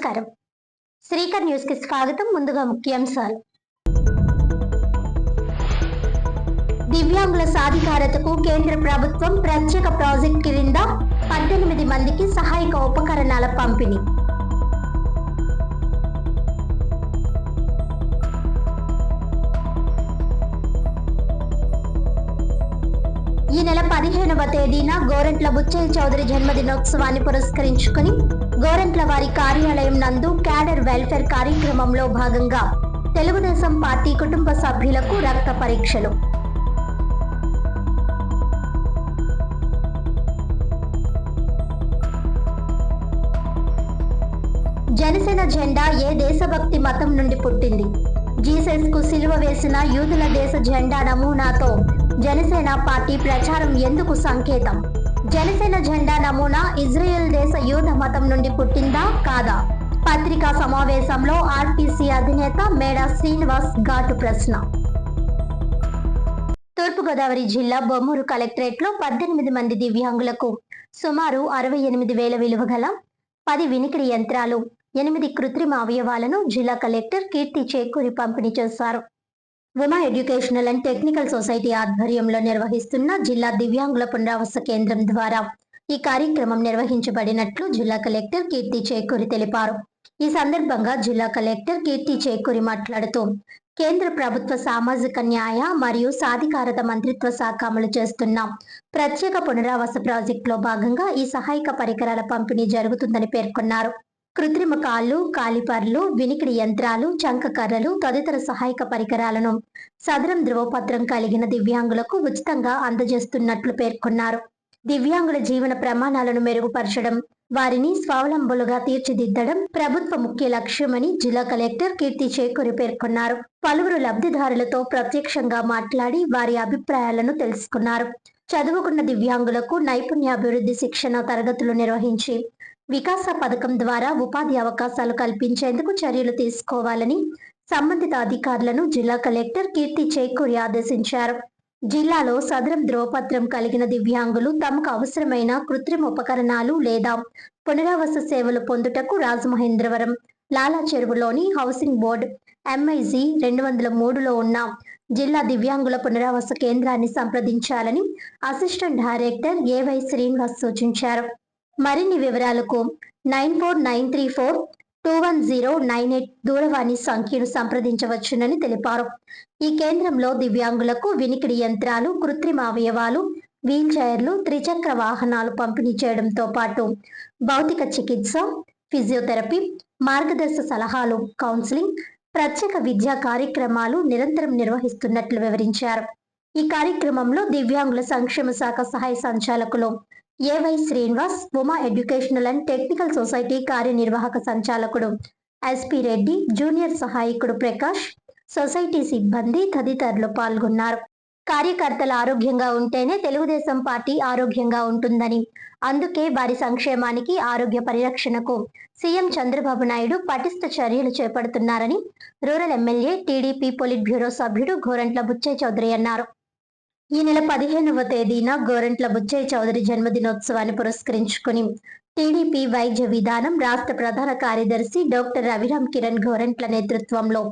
నమస్కారం. శ్రీకర్ న్యూస్ కి స్వాగతం. ముందుగా ముఖ్యాంశాలు. దివ్యాంగుల సాధికారతకు కేంద్ర ప్రభుత్వం ప్రత్యేక ప్రాజెక్ట్ కింద 18 మందికి సహాయక ఉపకరణాల పంపిణీ. ఈ నెల 15వ తేదీన గోరంట్ల బుచ్చయ్య చౌదరి జన్మదినోత్సవాన్ని పురస్కరించుకుని గోరంట్ల వారి కార్యాలయం నందు క్యాడర్ వెల్ఫేర్ కార్యక్రమంలో భాగంగా తెలుగుదేశం పార్టీ కుటుంబ సభ్యులకు రక్త పరీక్షలు. జనసేన జెండా ఏ దేశభక్తి మతం నుండి పుట్టింది? జీసస్ కు సిలువ వేసిన యూదుల దేశ జెండా నమూనాతో జనసేన పార్టీ ప్రచారం ఎందుకు సంకేతం? జనసేన జెండా నమూనా ఇజ్రాయెల్ దేశ యూద మతం నుండి పుట్టిందా కాదా? పత్రికా సమావేశంలో ఆర్టీసీ అధినేత మేడా శ్రీనివాస్ ఘాటు ప్రశ్న. తూర్పుగోదావరి జిల్లా బొమ్మూరు కలెక్టరేట్ లో 18 మంది దివ్యాంగులకు సుమారు 68,000 విలువ గల 10 వినికిడి యంత్రాలు, 8 కృత్రిమ అవయవాలను జిల్లా కలెక్టర్ కీర్తి చేకూరి పంపిణీ చేశారు. Uma educational and technical society ఆధ్వర్యంలో నిర్వహిస్తున్న జిల్లా దివ్యాంగుల పునరావాస కేంద్రం ద్వారా ఈ కార్యక్రమం నిర్వహించబడినట్లు జిల్లా కలెక్టర్ కీర్తి చేకూరి తెలిపారు. ఈ సందర్భంగా జిల్లా కలెక్టర్ కీర్తి చేకూరి మాట్లాడుతూ, కేంద్ర ప్రభుత్వ సామాజిక న్యాయ మరియు సాధికారత మంత్రిత్వ శాఖ అమలు చేస్తున్న ప్రత్యేక పునరావాస ప్రాజెక్టులో భాగంగా ఈ సహాయక పరికరాల పంపిణీ జరుగుతుందని పేర్కొన్నారు. కృత్రిమ కాళ్ళు, కాలిపర్లు, వినికిడి యంత్రాలు, చంకకర్రలు తదితర సహాయక పరికరాలను సదరం ధ్రువపత్రం కలిగిన దివ్యాంగులకు ఉచితంగా అందజేస్తున్నట్లు పేర్కొన్నారు. దివ్యాంగుల జీవన ప్రమాణాలను మెరుగుపరచడం, వారిని స్వావలంబులుగా తీర్చిదిద్దడం ప్రభుత్వ ముఖ్య లక్ష్యమని జిల్లా కలెక్టర్ కీర్తి చేకూరి పేర్కొన్నారు. పలువురు లబ్ధిదారులతో ప్రత్యక్షంగా మాట్లాడి వారి అభిప్రాయాలను తెలుసుకున్నారు. చదువుకున్న దివ్యాంగులకు నైపుణ్యాభివృద్ధి శిక్షణ తరగతులు నిర్వహించి వికాస పథకం ద్వారా ఉపాధి అవకాశాలు కల్పించేందుకు చర్యలు తీసుకోవాలని సంబంధిత అధికారులను జిల్లా కలెక్టర్ కీర్తి చేకూరి ఆదేశించారు. జిల్లాలో సదరం ధ్రువపత్రం కలిగిన దివ్యాంగులు తమకు అవసరమైన కృత్రిమ ఉపకరణాలు లేదా పునరావాస సేవలు పొందుటకు రాజమహేంద్రవరం లాలా చెరువులోని హౌసింగ్ బోర్డు MIG 203లో ఉన్న జిల్లా దివ్యాంగుల పునరావాస కేంద్రాన్ని సంప్రదించాలని అసిస్టెంట్ డైరెక్టర్ AY శ్రీనివాస్ సూచించారు. మరిన్ని వివరాలకు 9493421098 దూరవాణి సంఖ్యను సంప్రదించవచ్చునని తెలిపారు. ఈ కేంద్రంలో దివ్యాంగులకు వినికిడి యంత్రాలు, కృత్రిమ అవయవాలు, వీల్ చైర్లు, త్రిచక్ర వాహనాలు పంపిణీ చేయడంతో పాటు భౌతిక చికిత్స, ఫిజియోథెరపీ, మార్గదర్శక సలహాలు, కౌన్సిలింగ్, ప్రత్యేక విద్యా కార్యక్రమాలు నిరంతరం నిర్వహిస్తున్నట్లు వివరించారు. ఈ కార్యక్రమంలో దివ్యాంగుల సంక్షేమ శాఖ సహాయ సంచాలకులు AY Srinivas, Uma educational and technical society కార్యనిర్వాహక సంచాలకుడు SP రెడ్డి, జూనియర్ సహాయకుడు ప్రకాష్, సొసైటీ సిబ్బంది తదితరులు పాల్గొన్నారు. కార్యకర్తలు ఆరోగ్యంగా ఉంటేనే తెలుగుదేశం పార్టీ ఆరోగ్యంగా ఉంటుందని, అందుకే వారి సంక్షేమానికి, ఆరోగ్య పరిరక్షణకు సీఎం చంద్రబాబు నాయుడు పటిష్ట చర్యలు చేపడుతున్నారని rural MLA TDP politburo సభ్యుడు గోరంట్ల బుచ్చయ్య చౌదరి అన్నారు. ఈ నెల 15వ తేదీన గోరంట్ల బుచ్చయ్య చౌదరి జన్మదినోత్సవాన్ని పురస్కరించుకుని టీడీపీ వైద్య విధానం రాష్ట్ర ప్రధాన కార్యదర్శి డాక్టర్ రవిరామ్ కిరణ్ గోరంట్ల నేతృత్వంలో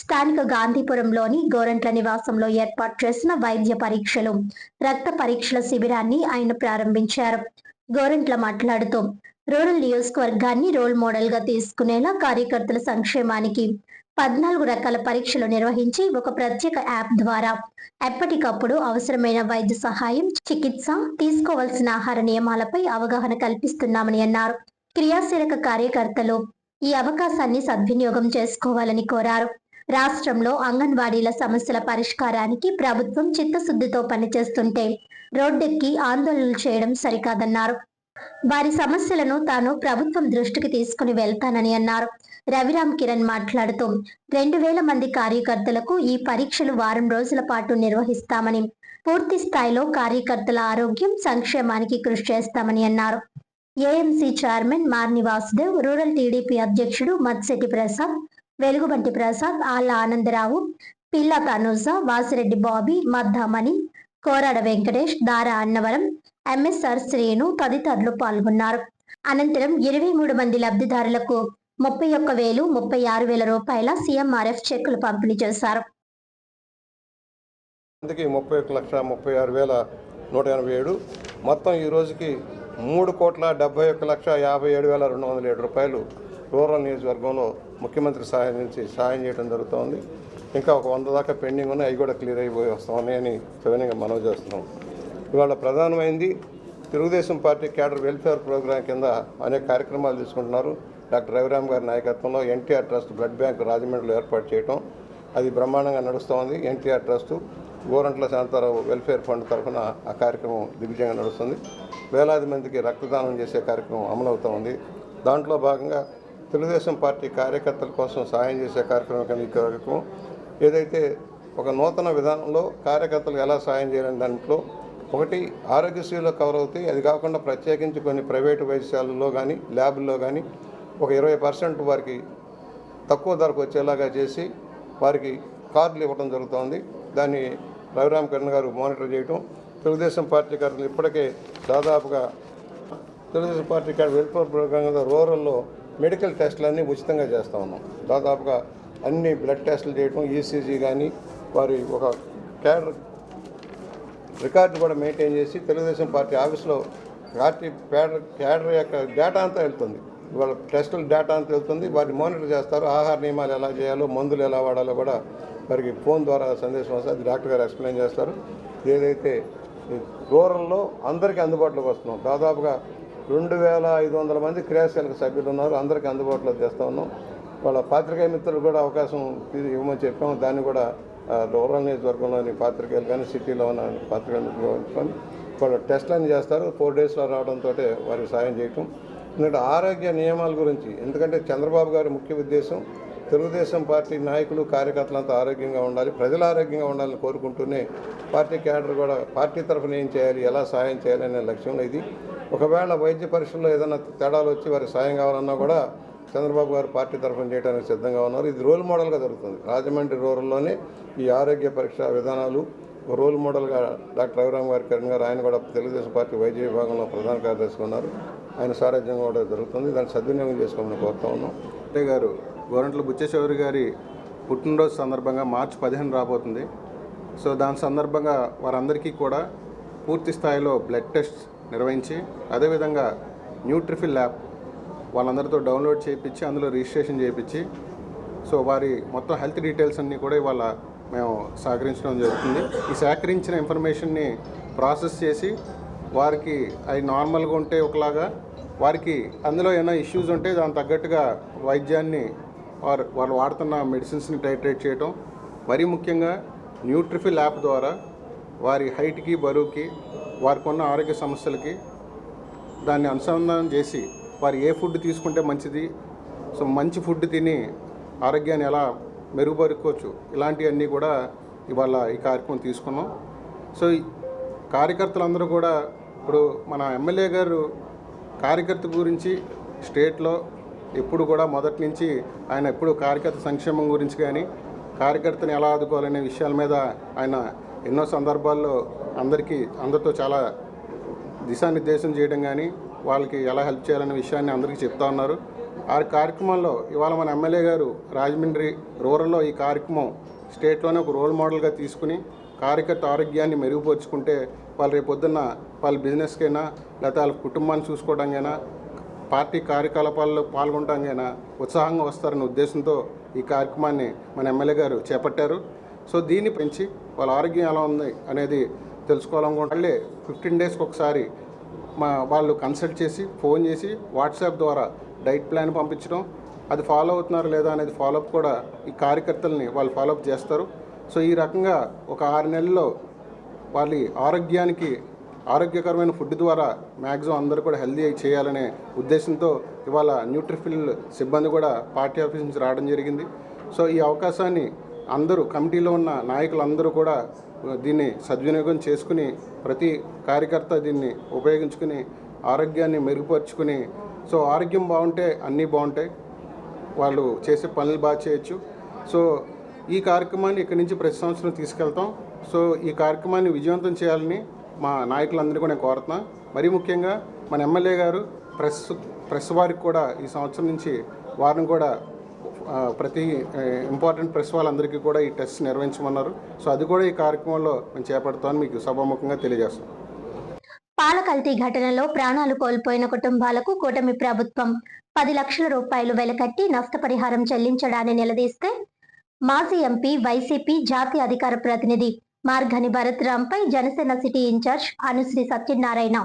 స్థానిక గాంధీపురంలోని గోరంట్ల నివాసంలో ఏర్పాటు చేసిన వైద్య పరీక్షలు, రక్త పరీక్షల శిబిరాన్ని ఆయన ప్రారంభించారు. గోరంట్ల మాట్లాడుతూ, రూరల్ నియోజకవర్గాన్ని రోల్ మోడల్ గా తీసుకునేలా కార్యకర్తల సంక్షేమానికి 14 రకాల పరీక్షలు నిర్వహించి ఒక ప్రత్యేక యాప్ ద్వారా ఎప్పటికప్పుడు అవసరమైన వైద్య సహాయం, చికిత్స, తీసుకోవాల్సిన ఆహార నియమాలపై అవగాహన కల్పిస్తున్నామని అన్నారు. క్రియాశీలక కార్యకర్తలు ఈ అవకాశాన్ని సద్వినియోగం చేసుకోవాలని కోరారు. రాష్ట్రంలో అంగన్వాడీల సమస్యల పరిష్కారానికి ప్రభుత్వం చిత్తశుద్ధితో పనిచేస్తుంటే రోడ్డెక్కి ఆందోళనలు చేయడం సరికాదన్నారు. వారి సమస్యలను తాను ప్రభుత్వం దృష్టికి తీసుకుని వెళ్తానని అన్నారు. రవిరామ్ కిరణ్ మాట్లాడుతూ, 2,000 మంది కార్యకర్తలకు ఈ పరీక్షలు వారం రోజుల పాటు నిర్వహిస్తామని, పూర్తి స్థాయిలో కార్యకర్తల ఆరోగ్యం, సంక్షేమానికి కృషి చేస్తామని అన్నారు. AMC chairman Marni Vasudev, rural TDP అధ్యక్షుడు మత్సెట్టి ప్రసాద్, వెలుగుబంటి ప్రసాద్, ఆళ్ల ఆనందరావు, పిల్ల తనూజ, వాసిరెడ్డి బాబీ, మద్దామణి, కోరాడ వెంకటేష్, దారా అన్నవరం, MSR శ్రీను తదితరులు పాల్గొన్నారు. అనంతరం 23 మంది లబ్ధిదారులకు 31,36,000 రూపాయల సీఎంఆర్ఎఫ్ చెక్కులు పంపిణీ చేశారు. 31,36,187 మొత్తం ఈ రోజుకి 3,71,57,207 రూపాయలు రూరల్ నియోజకవర్గంలో ముఖ్యమంత్రి సహాయం నుంచి సాయం చేయడం జరుగుతోంది. ఇంకా ఒక 100 దాకా పెండింగ్ ఉన్నాయి, అవి కూడా క్లియర్ అయిపోయి వస్తామని సవినయంగా మనవి చేస్తున్నాం. ఇవాళ ప్రధానమైంది Telugu Desam party cadre welfare programme కింద అనేక కార్యక్రమాలు తీసుకుంటున్నారు. డాక్టర్ రవిరామ్ గారి నాయకత్వంలో ఎన్టీఆర్ ట్రస్ట్ బ్లడ్ బ్యాంక్ రాజమండ్రిలో ఏర్పాటు చేయడం అది బ్రహ్మాండంగా నడుస్తోంది. NTR trust Gorantla Shanta Rao welfare fund తరఫున ఆ కార్యక్రమం దిగ్విజయంగా నడుస్తుంది. వేలాది మందికి రక్తదానం చేసే కార్యక్రమం అమలవుతూ ఉంది. దాంట్లో భాగంగా తెలుగుదేశం పార్టీ కార్యకర్తల కోసం సహాయం చేసే కార్యక్రమం కింద ఈ కార్యక్రమం ఏదైతే ఒక నూతన విధానంలో కార్యకర్తలు ఎలా సహాయం చేయాలని దాంట్లో ఒకటి ఆరోగ్యశ్రీలో కవర్ అవుతాయి. అది కాకుండా ప్రత్యేకించి కొన్ని ప్రైవేటు వైద్యశాలల్లో కానీ ల్యాబుల్లో కానీ ఒక 20% వారికి తక్కువ ధరకు వచ్చేలాగా చేసి వారికి కార్డులు ఇవ్వడం జరుగుతోంది. దాన్ని రవిరామ్ కిరణ్ గారు మానిటర్ చేయటం. తెలుగుదేశం పార్టీ కార్యకర్తలు ఇప్పటికే దాదాపుగా తెలుగుదేశం పార్టీ వెల్ఫేర్ ప్రోగ్రాం రూరల్లో మెడికల్ టెస్టులన్నీ ఉచితంగా చేస్తూ ఉన్నాం. దాదాపుగా అన్ని బ్లడ్ టెస్టులు చేయటం, ఈసీజీ కానీ వారి ఒక రికార్డు కూడా మెయింటైన్ చేసి తెలుగుదేశం పార్టీ ఆఫీస్లో పార్టీ క్యాడర్ యొక్క డేటా అంతా వెళ్తుంది. ఇవాళ టెస్టుల డేటా అంతా వెళ్తుంది. వాటిని మానిటర్ చేస్తారు. ఆహార నియమాలు ఎలా చేయాలో, మందులు ఎలా వాడాలో కూడా వారికి ఫోన్ ద్వారా సందేశం వస్తుంది. అది డాక్టర్ గారు ఎక్స్ప్లెయిన్ చేస్తారు. ఏదైతే రూరల్లో అందరికీ అందుబాటులోకి వస్తున్నాం. దాదాపుగా 2,500 మంది క్రియాశీలక సభ్యులు ఉన్నారు. అందరికీ అందుబాటులో తెస్తూ ఉన్నాం. వాళ్ళ పాత్రికేయ మిత్రులు కూడా అవకాశం ఇవ్వమని చెప్పాము. దాన్ని కూడా రూరల్ నియోజకవర్గంలోని పాత్రికేయులు కానీ సిటీలో ఉన్న పాత్రికేయ మిత్రులు వాళ్ళు టెస్టులన్నీ చేస్తారు. 4 డేస్లో రావడంతో వారికి సాయం చేయటం. ఎందుకంటే ఆరోగ్య నియమాల గురించి, ఎందుకంటే చంద్రబాబు గారి ముఖ్య ఉద్దేశం తెలుగుదేశం పార్టీ నాయకులు కార్యకర్తలంతా ఆరోగ్యంగా ఉండాలి, ప్రజలు ఆరోగ్యంగా ఉండాలని కోరుకుంటూనే పార్టీ క్యాడర్ కూడా పార్టీ తరఫున ఏం చేయాలి, ఎలా సాయం చేయాలి అనే లక్ష్యంలో ఇది. ఒకవేళ వైద్య పరీక్షల్లో ఏదైనా తేడాలు వచ్చి వారికి సాయం కావాలన్నా కూడా చంద్రబాబు గారు పార్టీ తరఫున చేయడానికి సిద్ధంగా ఉన్నారు. ఇది రోల్ మోడల్గా జరుగుతుంది. రాజమండ్రి రూరల్లోనే ఈ ఆరోగ్య పరీక్ష విధానాలు రోల్ మోడల్గా డాక్టర్ రవిరామ్ గారు కిరణ్ గారు ఆయన కూడా తెలుగుదేశం పార్టీ వైద్య విభాగంలో ప్రధాన కార్యదర్శిగా ఉన్నారు. ఆయన సారథ్యంగా కూడా జరుగుతుంది. దాన్ని సద్వినియోగం చేసుకోమని కోరుతా ఉన్నాం. అంటే గారు గోరంట్ల బుచ్చేశ్వరి గారి పుట్టినరోజు సందర్భంగా మార్చి 15 రాబోతుంది. సో దాని సందర్భంగా వారందరికీ కూడా పూర్తి స్థాయిలో బ్లడ్ టెస్ట్ నిర్వహించి అదేవిధంగా న్యూట్రిఫిల్ యాప్ వాళ్ళందరితో డౌన్లోడ్ చేయించి అందులో రిజిస్ట్రేషన్ చేయించి సో వారి మొత్తం హెల్త్ డీటెయిల్స్ అన్నీ కూడా ఇవాళ మేము సేకరించడం జరుగుతుంది. ఈ సేకరించిన ఇన్ఫర్మేషన్ని ప్రాసెస్ చేసి వారికి అవి నార్మల్గా ఉంటే ఒకలాగా, వారికి అందులో ఏమైనా ఇష్యూస్ ఉంటే దానికి తగ్గట్టుగా వైద్యాన్ని వాళ్ళు వాడుతున్న మెడిసిన్స్ని టైట్రేట్ చేయటం, మరీ ముఖ్యంగా న్యూట్రిఫిల్ యాప్ ద్వారా వారి హైట్కి బరువుకి వారికి ఉన్న ఆరోగ్య సమస్యలకి దాన్ని అనుసంధానం చేసి వారు ఏ ఫుడ్ తీసుకుంటే మంచిది, సో మంచి ఫుడ్ తిని ఆరోగ్యాన్ని ఎలా మెరుగుపరుచుకోవచ్చు, ఇలాంటివన్నీ కూడా ఇవాళ ఈ కార్యక్రమం తీసుకున్నాం. సో కార్యకర్తలందరూ కూడా ఇప్పుడు మన ఎమ్మెల్యే గారు కార్యకర్త గురించి స్టేట్లో ఎప్పుడు కూడా మొదటి నుంచి ఆయన ఎప్పుడు కార్యకర్త సంక్షేమం గురించి కానీ కార్యకర్తని ఎలా ఆదుకోవాలనే విషయాల మీద ఆయన ఎన్నో సందర్భాల్లో అందరితో చాలా దిశానిర్దేశం చేయడం కానీ వాళ్ళకి ఎలా హెల్ప్ చేయాలనే విషయాన్ని అందరికీ చెప్తా ఉన్నారు. ఆ కార్యక్రమంలో ఇవాళ మన ఎమ్మెల్యే గారు రాజమండ్రి రూరల్లో ఈ కార్యక్రమం స్టేట్లోనే ఒక రోల్ మోడల్గా తీసుకుని కార్యకర్త ఆరోగ్యాన్ని మెరుగుపరుచుకుంటే వాళ్ళు రేపొద్దున్న వాళ్ళ బిజినెస్కైనా లేకపోతే వాళ్ళ కుటుంబాన్ని చూసుకోవడానికైనా పార్టీ కార్యకలాపాల్లో పాల్గొనడానికైనా ఉత్సాహంగా వస్తారనే ఉద్దేశంతో ఈ కార్యక్రమాన్ని మన ఎమ్మెల్యే గారు చేపట్టారు. సో దీన్ని పెంచి వాళ్ళ ఆరోగ్యం ఎలా ఉంది అనేది తెలుసుకోవాలనుకుంటే 15 డేస్కి ఒకసారి వాళ్ళు కన్సల్ట్ చేసి ఫోన్ చేసి వాట్సాప్ ద్వారా డైట్ ప్లాన్ పంపించడం, అది ఫాలో అవుతున్నారు లేదా అనేది ఫాలోఅప్ కూడా ఈ కార్యకర్తలని వాళ్ళు ఫాలోఅప్ చేస్తారు. సో ఈ రకంగా ఒక 6 నెలల్లో వాళ్ళ ఆరోగ్యకరమైన ఫుడ్ ద్వారా మ్యాక్సిమం అందరూ కూడా హెల్దీ చేయాలనే ఉద్దేశంతో ఇవాళ న్యూట్రిఫిల్ సిబ్బంది కూడా పార్టీ ఆఫీస్ నుంచి రావడం జరిగింది. సో ఈ అవకాశాన్ని అందరూ కమిటీలో ఉన్న నాయకులందరూ కూడా దీన్ని సద్వినియోగం చేసుకుని ప్రతి కార్యకర్త దీన్ని ఉపయోగించుకుని ఆరోగ్యాన్ని మెరుగుపరుచుకుని, సో ఆరోగ్యం బాగుంటే అన్నీ బాగుంటాయి, వాళ్ళు చేసే పనులు బాగా చేయొచ్చు. సో ఈ కార్యక్రమాన్ని ఇక్కడి నుంచి ప్రతి సంవత్సరం తీసుకెళ్తాం. సో ఈ కార్యక్రమాన్ని విజయవంతం చేయాలని మా నాయకులందరినీ కూడా నేను కోరుతున్నాను. మరీ ముఖ్యంగా మన ఎమ్మెల్యే గారు ప్రెస్ వారికి కూడా ఈ సంవత్సరం నుంచి వారిని కూడా ప్రతి ఇంపార్టెంట్ ప్రెస్ వాళ్ళందరికీ కూడా ఈ టెస్ట్ నిర్వహించమన్నారు. సో అది కూడా ఈ కార్యక్రమంలో మేము చేపడతామని మీకు సభాముఖంగా తెలియజేస్తాం. పాల కల్తీ ఘటనలో ప్రాణాలు కోల్పోయిన కుటుంబాలకు కూటమి ప్రభుత్వం 10 లక్షల రూపాయలు వెలకట్టి నష్టపరిహారం చెల్లించడాన్ని నిలదీస్తే మాజీ ఎంపీ వైసీపీ జాతీయ అధికార ప్రతినిధి మార్గని భరత్రాంపై జనసేన సిటీ ఇన్ఛార్జ్ అనుశ్రీ సత్యనారాయణ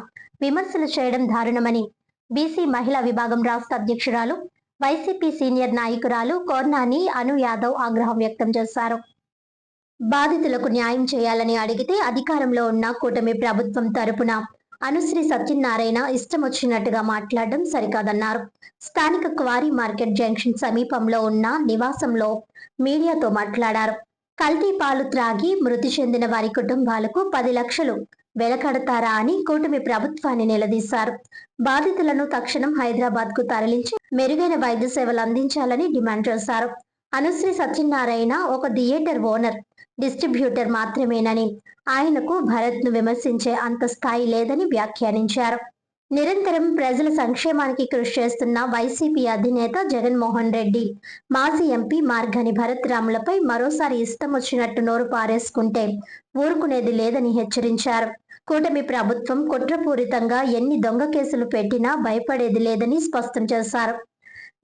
విమర్శలు చేయడం దారుణమని బీసీ మహిళా విభాగం రాష్ట్ర అధ్యక్షురాలు వైసీపీ సీనియర్ నాయకురాలు కోర్నాని అను యాదవ్ ఆగ్రహం వ్యక్తం చేశారు. బాధితులకు న్యాయం చేయాలని అడిగితే అధికారంలో ఉన్న కూటమి ప్రభుత్వం తరపున అనుశ్రీ సత్యనారాయణ ఇష్టం వచ్చినట్టుగా మాట్లాడడం సరికాదన్నారు. స్థానిక క్వారీ మార్కెట్ జంక్షన్ సమీపంలో ఉన్న నివాసంలో మీడియాతో మాట్లాడారు. కల్తీ పాలు త్రాగి మృతి చెందిన వారి కుటుంబాలకు 10 లక్షలు వెలకడతారా అని కూటమి ప్రభుత్వాన్ని నిలదీశారు. బాధితులను తక్షణం హైదరాబాద్ కు తరలించి మెరుగైన వైద్య సేవలు అందించాలని డిమాండ్ చేశారు. అనుశ్రీ సత్యనారాయణ ఒక థియేటర్ ఓనర్, డిస్ట్రిబ్యూటర్ మాత్రమేనని, ఆయనకు భరత్ ను విమర్శించే అంత స్థాయి లేదని వ్యాఖ్యానించారు. నిరంతరం ప్రజల సంక్షేమానికి కృషి చేస్తున్న వైసీపీ అధినేత జగన్మోహన్ రెడ్డి మాజీ ఎంపీ మార్గని భరత్ రాములపై మరోసారి ఇష్టం వచ్చినట్టు నోరు పారేసుకుంటే ఊరుకునేది లేదని హెచ్చరించారు. కూటమి ప్రభుత్వం కుట్రపూరితంగా ఎన్ని దొంగ కేసులు పెట్టినా భయపడేది లేదని స్పష్టం చేశారు.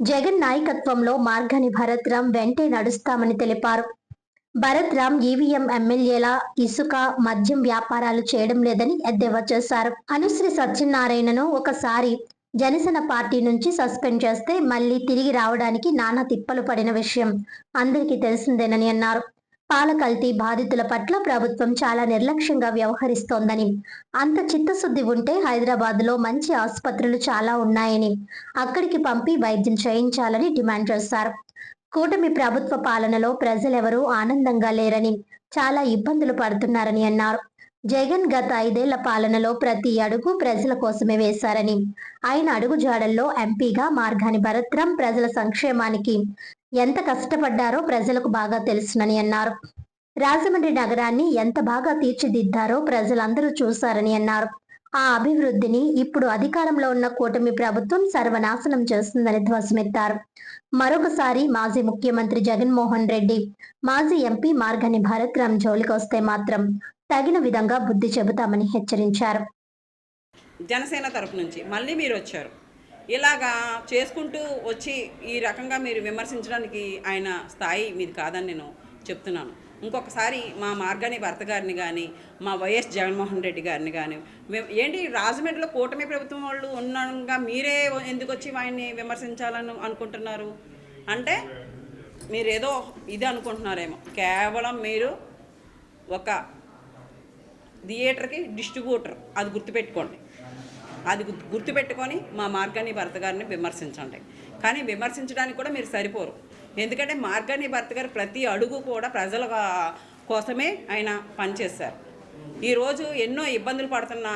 జగన్ నాయకత్వంలో మార్గని భరత్ రామ్ వెంటే నడుస్తామని తెలిపారు. భరత్ రామ్ ఈవీఎం ఎమ్మెల్యేల ఇసుక, మద్యం వ్యాపారాలు చేయడం లేదని ఎద్దేవా చేశారు. అనుశ్రీ సత్యనారాయణను ఒకసారి జనసేన పార్టీ నుంచి సస్పెండ్ చేస్తే మళ్లీ తిరిగి రావడానికి నానా తిప్పలు పడిన విషయం అందరికీ తెలిసిందేనని అన్నారు. పాల కల్తీ బాధితుల పట్ల ప్రభుత్వం చాలా నిర్లక్ష్యంగా వ్యవహరిస్తోందని, అంత చిత్తశుద్ధి ఉంటే హైదరాబాద్ లో మంచి ఆసుపత్రులు చాలా ఉన్నాయని అక్కడికి పంపి వైద్యం చేయించాలని డిమాండ్ చేశారు. కూటమి ప్రభుత్వ పాలనలో ప్రజలెవరూ ఆనందంగా లేరని, చాలా ఇబ్బందులు పడుతున్నారని అన్నారు. జగన్ గత 5 ఏళ్ల పాలనలో ప్రతి అడుగు ప్రజల కోసమే వేశారని, ఆయన అడుగుజాడల్లో ఎంపీగా మార్గాని భరత్ రామ్ ప్రజల సంక్షేమానికి ఎంత కష్టపడ్డారో ప్రజలకు బాగా తెలుసునని అన్నారు. రాజమండ్రి నగరాన్ని ఎంత బాగా తీర్చిదిద్దారో ప్రజలందరూ చూశారని అన్నారు. ఆ అభివృద్ధిని ఇప్పుడు అధికారంలో ఉన్న కూటమి ప్రభుత్వం సర్వనాశనం చేస్తుందని ధ్వజమెత్తారు. మరొకసారి మాజీ ముఖ్యమంత్రి జగన్మోహన్ రెడ్డి మాజీ ఎంపీ మార్గని భరత్ రామ్ జోలికొస్తే మాత్రం తగిన విధంగా బుద్ధి చెబుతామని హెచ్చరించారు. జనసేన తరపు నుంచి మళ్ళీ మీరు వచ్చారు, ఇలాగా చేసుకుంటూ వచ్చి ఈ రకంగా మీరు విమర్శించడానికి ఆయన స్థాయి మీది కాదని నేను చెప్తున్నాను. ఇంకొకసారి మా మార్గని భర్త గారిని కానీ, మా వైఎస్ జగన్మోహన్ రెడ్డి గారిని కానీ, ఏంటి రాజమండ్రిలో కూటమి ప్రభుత్వం వాళ్ళు ఉండగా మీరే ఎందుకు వచ్చి ఆయన్ని విమర్శించాలని అనుకుంటున్నారు అంటే మీరేదో ఇది అనుకుంటున్నారేమో. కేవలం మీరు ఒక థియేటర్కి డిస్ట్రిబ్యూటర్, అది గుర్తుపెట్టుకోండి. అది గుర్తుపెట్టుకొని మా మార్గని భర్త గారిని విమర్శించండి. కానీ విమర్శించడానికి కూడా మీరు సరిపోరు. ఎందుకంటే మార్గని భర్త గారు ప్రతి అడుగు కూడా ప్రజల కోసమే ఆయన పనిచేశారు. ఈరోజు ఎన్నో ఇబ్బందులు పడుతున్న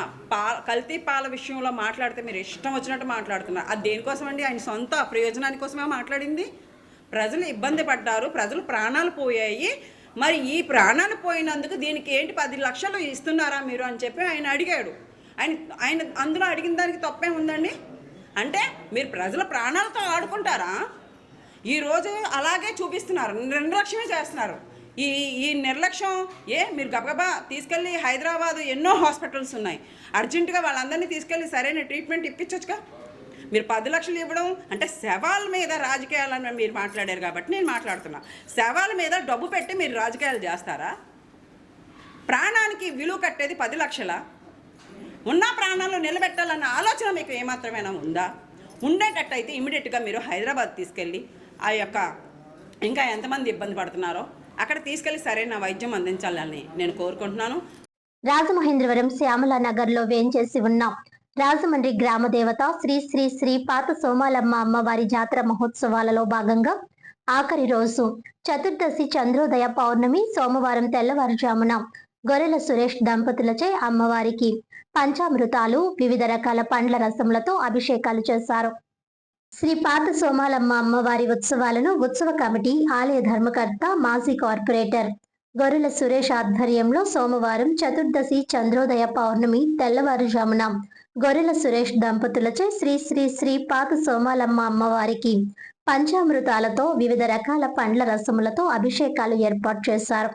కల్తీ పాల విషయంలో మాట్లాడితే మీరు ఇష్టం వచ్చినట్టు మాట్లాడుతున్నారు. అది దేనికోసం అండి? ఆయన సొంత ప్రయోజనాని కోసమే మాట్లాడింది. ప్రజలు ఇబ్బంది పడ్డారు, ప్రజలు ప్రాణాలు పోయాయి. మరి ఈ ప్రాణాలు పోయినందుకు దీనికి ఏంటి 10 లక్షలు ఇస్తున్నారా మీరు అని చెప్పి ఆయన అడిగాడు. ఆయన అందులో అడిగిన దానికి తప్పే ఉందండి? అంటే మీరు ప్రజల ప్రాణాలతో ఆడుకుంటారా? ఈరోజు అలాగే చూపిస్తున్నారు, నిర్లక్ష్యమే చేస్తున్నారు. ఈ నిర్లక్ష్యం మీరు గబగబా తీసుకెళ్ళి హైదరాబాద్ ఎన్నో హాస్పిటల్స్ ఉన్నాయి, అర్జెంటుగా వాళ్ళందరినీ తీసుకెళ్ళి సరైన ట్రీట్మెంట్ ఇప్పించొచ్చుగా. మీరు 10 లక్షలు ఇవ్వడం అంటే శవాల మీద రాజకీయాలని మీరు మాట్లాడారు కాబట్టి నేను మాట్లాడుతున్నా. శవాల మీద డబ్బు పెట్టి మీరు రాజకీయాలు చేస్తారా? ప్రాణానికి విలువ కట్టేది 10 లక్షల. ఉన్న ప్రాణాలు నిలబెట్టాలన్న ఆలోచన మీకు ఏమాత్రమైనా ఉందా? ఉండేటట్టయితే ఇమీడియట్గా మీరు హైదరాబాద్ తీసుకెళ్ళి ఆ యొక్క ఇంకా ఎంతమంది ఇబ్బంది పడుతున్నారో అక్కడ తీసుకెళ్ళి సరైన వైద్యం అందించాలని నేను కోరుకుంటున్నాను. రాజమహేంద్రవరం శ్యామలా నగర్ లో వేంచేసి ఉన్న రాజమండ్రి గ్రామ దేవత శ్రీ శ్రీ శ్రీ పాత సోమాలమ్మ అమ్మవారి జాతర మహోత్సవాలలో భాగంగా ఆఖరి రోజు చతుర్దశి చంద్రోదయ పౌర్ణమి సోమవారం తెల్లవారుజామున గొర్రెల సురేష్ దంపతులచే అమ్మవారికి పంచామృతాలు, వివిధ రకాల పండ్ల రసములతో అభిషేకాలు చేశారు. శ్రీ పాత సోమాలమ్మ అమ్మవారి ఉత్సవాలను ఉత్సవ కమిటీ, ఆలయ ధర్మకర్త, మాజీ కార్పొరేటర్ గొర్రెల సురేష్ ఆధ్వర్యంలో సోమవారం చతుర్దశి చంద్రోదయ పౌర్ణమి తెల్లవారుజామున గొర్రెల సురేష్ దంపతులచే శ్రీ శ్రీ శ్రీ పాత సోమాలమ్మ అమ్మవారికి పంచామృతాలతో వివిధ రకాల పండ్ల రసములతో అభిషేకాలు ఏర్పాటు చేశారు.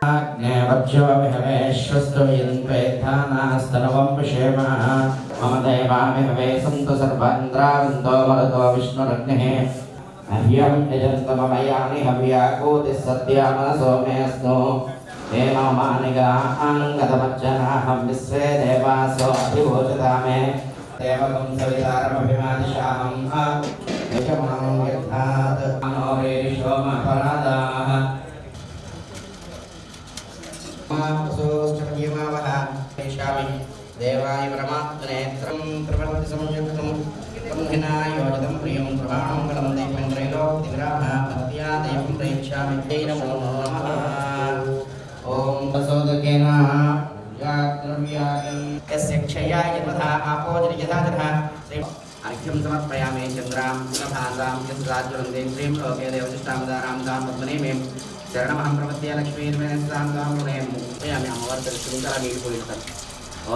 देवकं सवितारमभिमादिशाहं यजमानं यथात् मनोरेशोमपरादाः मासोष्टमयमावः पेशामि देवाय परमात्मने त्रं प्रवर्ति संयुक्तं ब्रह्मणाय योजितं प्रियं प्रमाणमङ्गलं दैवं त्रैलोक्यविरामः भक्त्या देवं प्रेक्षामि ते नमो नमः ॐ वसोदकेन यस्य क्षयाय तथा आपोजन यथा तथा अर्घ्यं समर्पयामि चन्द्रां गुणभासां यस्राज्वलन्ते श्रीं लोके देवतिष्ठामदारां तां पद्मने शरणमहं प्रपद्ये लक्ष्मीर्मेणस्तां तां गुणे मुक्तयामि अमवर्तश्रीकरमीपुलितं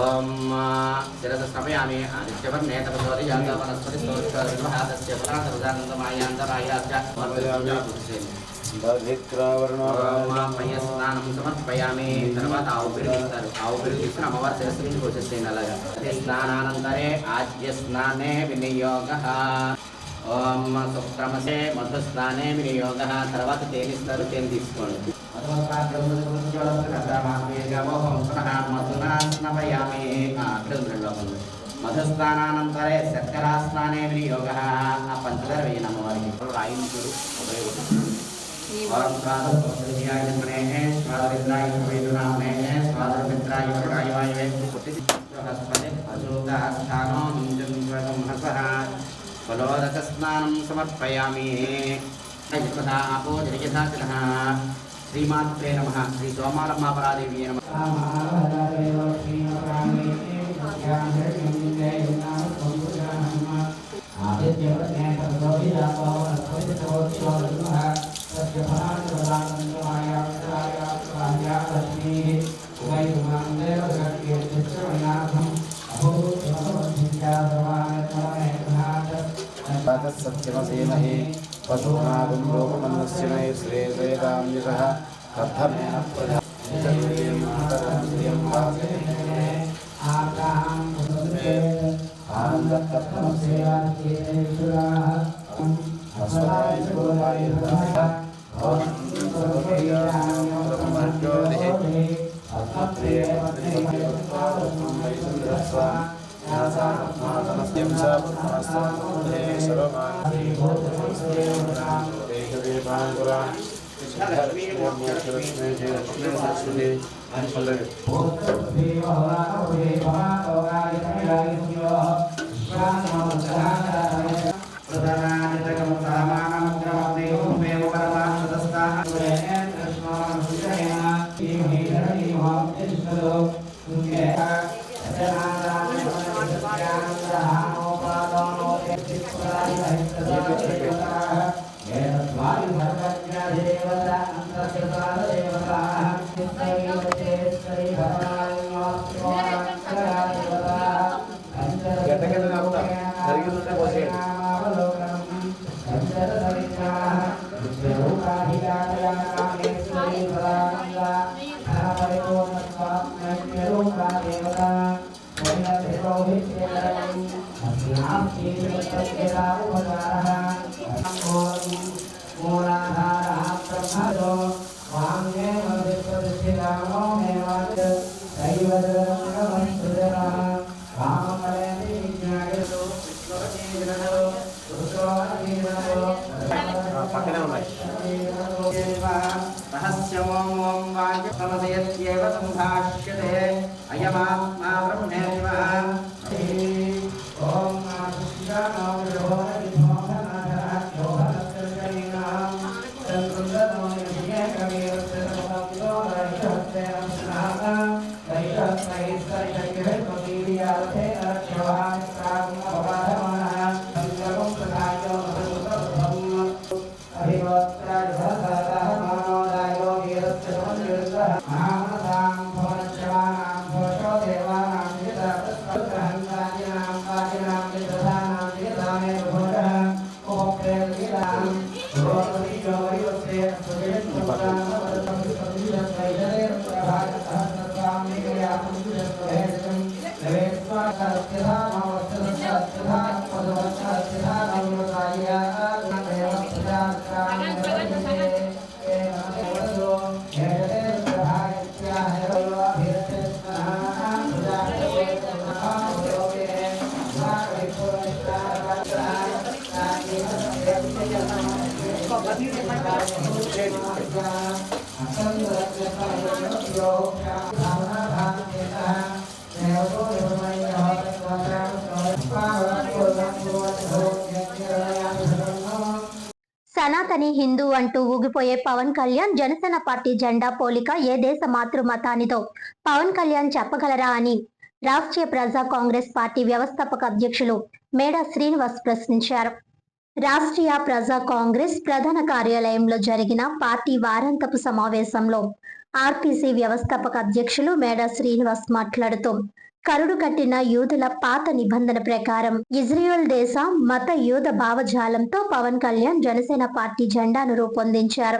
ॐ शिरसस्थापयामि आदित्यवर्णे तपसोरि जाता वनस्पतिस्तोत्रस्य फलासर्वदानन्दमायान्तरायाश्च స్నానం సమర్పయామి. తర్వాత ఆవు పెరుగు తీసుకుని అమ్మవారి శిరస్సు నుంచి పోసేసేయండి. అలాగా స్నానానంతరే ఆద్య స్నానే వినియోగ. ఓం సుక్రమసే మధుస్నానే వినియోగ. తర్వాత తేనిస్తారు, తేనె తీసుకోండి. మధుస్నానానంతరే శర్కరాస్నానే వినియోగ. ఆ పంచదార వేయండి అమ్మవారికి. రాయించుడు ఉపయోగపడుతుంది. स्वादरिद्राय स्वादरिद्राय वेदनामने स्वादरिद्राय वायुवायुवे पुट्टिहस्पदे अशोकास्थानो जन्महसः फलोदकस्नानं समर्पयामि. यथा आपो जरियथातिनः. श्रीमात्रे नमः. श्री सोमालम्मा परादेवी नमः. सत्यमसेमहे पशूनागं लोकमन्नस्यमये श्रेयसेदाम्यशः कथमेन प्रजा रहस्यमों संभाष्यते अयमात्मा ब्रह्मेश्वरः ओम देवा సనాతని హిందూ అంటూ ఊగిపోయే పవన్ కళ్యాణ్ జనసేన పార్టీ జెండా పోలిక ఏ దేశ మాతృమతానిదో పవన్ కళ్యాణ్ చెప్పగలరా అని రాష్ట్రీయ ప్రజా కాంగ్రెస్ పార్టీ వ్యవస్థాపక అధ్యక్షులు మేడా శ్రీనివాస్ ప్రశ్నించారు. రాష్ట్రీయ ప్రజా కాంగ్రెస్ ప్రధాన కార్యాలయంలో జరిగిన పార్టీ వారాంతపు సమావేశంలో ఆర్పీసీ వ్యవస్థాపక అధ్యక్షులు మేడా శ్రీనివాస్ మాట్లాడుతూ కరుడు కట్టిన యూదుల పాత నిబంధన ప్రకారం ఇజ్రాయెల్ దేశ మత యూద భావజాలంతో పవన్ కళ్యాణ్ జనసేన పార్టీ జెండాను రూపొందించారు.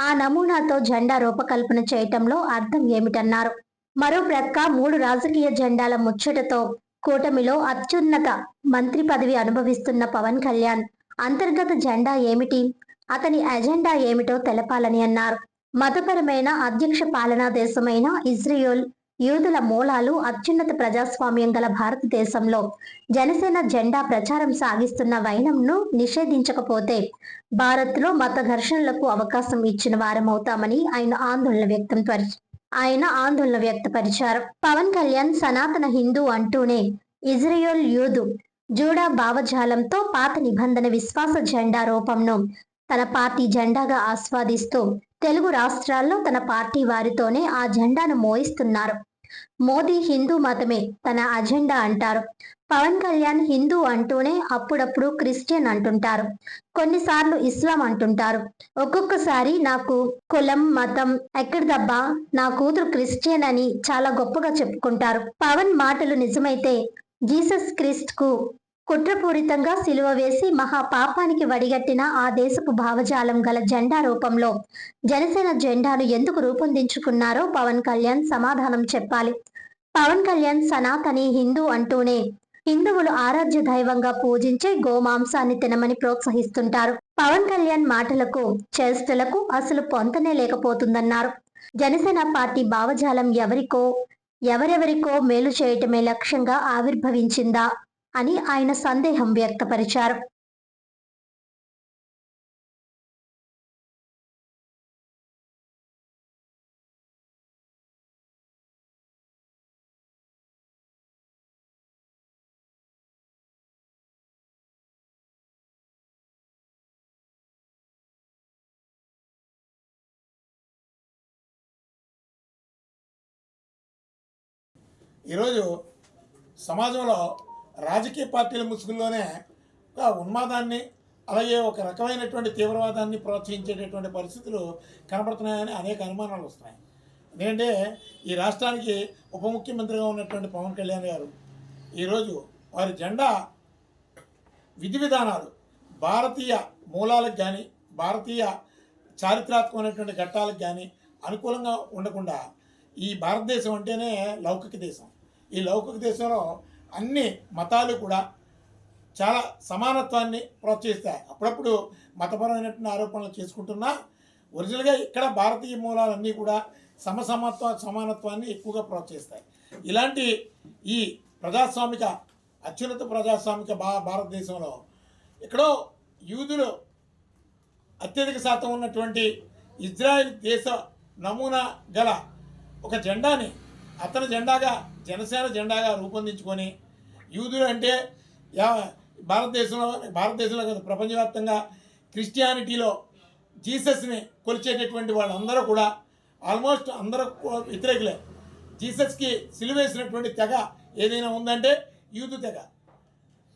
ఆ నమూనాతో జెండా రూపకల్పన చేయటంలో అర్థం ఏమిటన్నారు. మరో ప్రక్క 3 రాజకీయ జెండాల ముచ్చటతో కూటమిలో అత్యున్నత మంత్రి పదవి అనుభవిస్తున్న పవన్ కళ్యాణ్ అంతర్గత జెండా ఏమిటి, అతని ఎజెండా ఏమిటో తెలపాలని అన్నారు. మతపరమైన అధ్యక్ష పాలనా దేశమైన ఇజ్రాయెల్ యూదుల మూలాలు అత్యున్నత ప్రజాస్వామ్యం గల భారతదేశంలో జనసేన జెండా ప్రచారం సాగిస్తున్న వైనంను నిషేధించకపోతే భారత్లో మత ఘర్షణలకు అవకాశం ఇచ్చిన వారమవుతామని ఆయన ఆందోళన వ్యక్తపరిచారు. పవన్ కళ్యాణ్ సనాతన హిందూ అంటూనే ఇజ్రాయెల్ యూదు జూడా భావజాలంతో పాత నిబంధన విశ్వాస జెండా రూపంను తన పార్టీ జెండాగా ఆస్వాదిస్తూ తెలుగు రాష్ట్రాల్లో తన పార్టీ వారితోనే ఆ జెండాను మోయిస్తున్నారు. మోదీ హిందూ మతమే తన అజెండా అంటారు. పవన్ కళ్యాణ్ హిందూ అంటూనే అప్పుడప్పుడు క్రిస్టియన్ అంటుంటారు, కొన్నిసార్లు ఇస్లాం అంటుంటారు. ఒక్కొక్కసారి నాకు కులం మతం ఎక్కడిదబ్బా, నా కూతురు క్రిస్టియన్ అని చాలా గొప్పగా చెప్పుకుంటారు. పవన్ మాటలు నిజమైతే జీసస్ క్రీస్ట్ కు కుట్రపూరితంగా సిలువ వేసి మహా పాపానికి వడిగట్టిన ఆ దేశపు భావజాలం గల జెండా రూపంలో జనసేన జెండాను ఎందుకు రూపొందించుకున్నారో పవన్ కళ్యాణ్ సమాధానం చెప్పాలి. పవన్ కళ్యాణ్ సనాతని హిందూ అంటూనే హిందువులు ఆరాధ్య దైవంగా పూజించే గోమాంసాన్ని తినమని ప్రోత్సహిస్తుంటారు. పవన్ కళ్యాణ్ మాటలకు చేష్టలకు అసలు పొంతనే లేకపోతుందన్నారు. జనసేన పార్టీ భావజాలం ఎవరెవరికో మేలు చేయటమే లక్ష్యంగా ఆవిర్భవించిందా అని ఆయన సందేహం వ్యక్తపరిచారు. ఈరోజు సమాజంలో రాజకీయ పార్టీల ముసుగుల్లోనే ఒక ఉన్మాదాన్ని, అలాగే ఒక రకమైనటువంటి తీవ్రవాదాన్ని ప్రోత్సహించేటటువంటి పరిస్థితులు కనబడుతున్నాయని అనేక అనుమానాలు వస్తున్నాయి. ఎందుకంటే ఈ రాష్ట్రానికి ఉప ముఖ్యమంత్రిగా ఉన్నటువంటి పవన్ కళ్యాణ్ గారు ఈరోజు వారి జెండా విధి విధానాలు భారతీయ మూలాలకు కానీ భారతీయ చారిత్రాత్మకమైనటువంటి ఘట్టాలకు కానీ అనుకూలంగా ఉండకుండా, ఈ భారతదేశం అంటేనే లౌకిక దేశం. ఈ లౌకిక దేశంలో అన్ని మతాలు కూడా చాలా సమానత్వాన్ని ప్రోత్సహిస్తాయి. అప్పుడప్పుడు మతపరమైనటువంటి ఆరోపణలు చేసుకుంటున్నా ఒరిజినల్గా ఇక్కడ భారతీయ మూలాలన్నీ కూడా సమానత్వాన్ని ఎక్కువగా ప్రోత్సహిస్తాయి. ఇలాంటి ఈ ప్రజాస్వామిక అత్యున్నత ప్రజాస్వామిక భారతదేశంలో ఎక్కడో యూదులు అత్యధిక శాతం ఉన్నటువంటి ఇజ్రాయెల్ దేశ నమూనా గల ఒక జెండాని అతని జెండాగా జనసేన జెండాగా రూపొందించుకొని, యూదులు అంటే భారతదేశంలో కాదు ప్రపంచవ్యాప్తంగా క్రిస్టియానిటీలో జీసస్ని కొలిచేటటువంటి వాళ్ళందరూ కూడా ఆల్మోస్ట్ అందరూ వ్యతిరేకులే. జీసస్కి సిలువేసినటువంటి తెగ ఏదైనా ఉందంటే యూదు తెగ.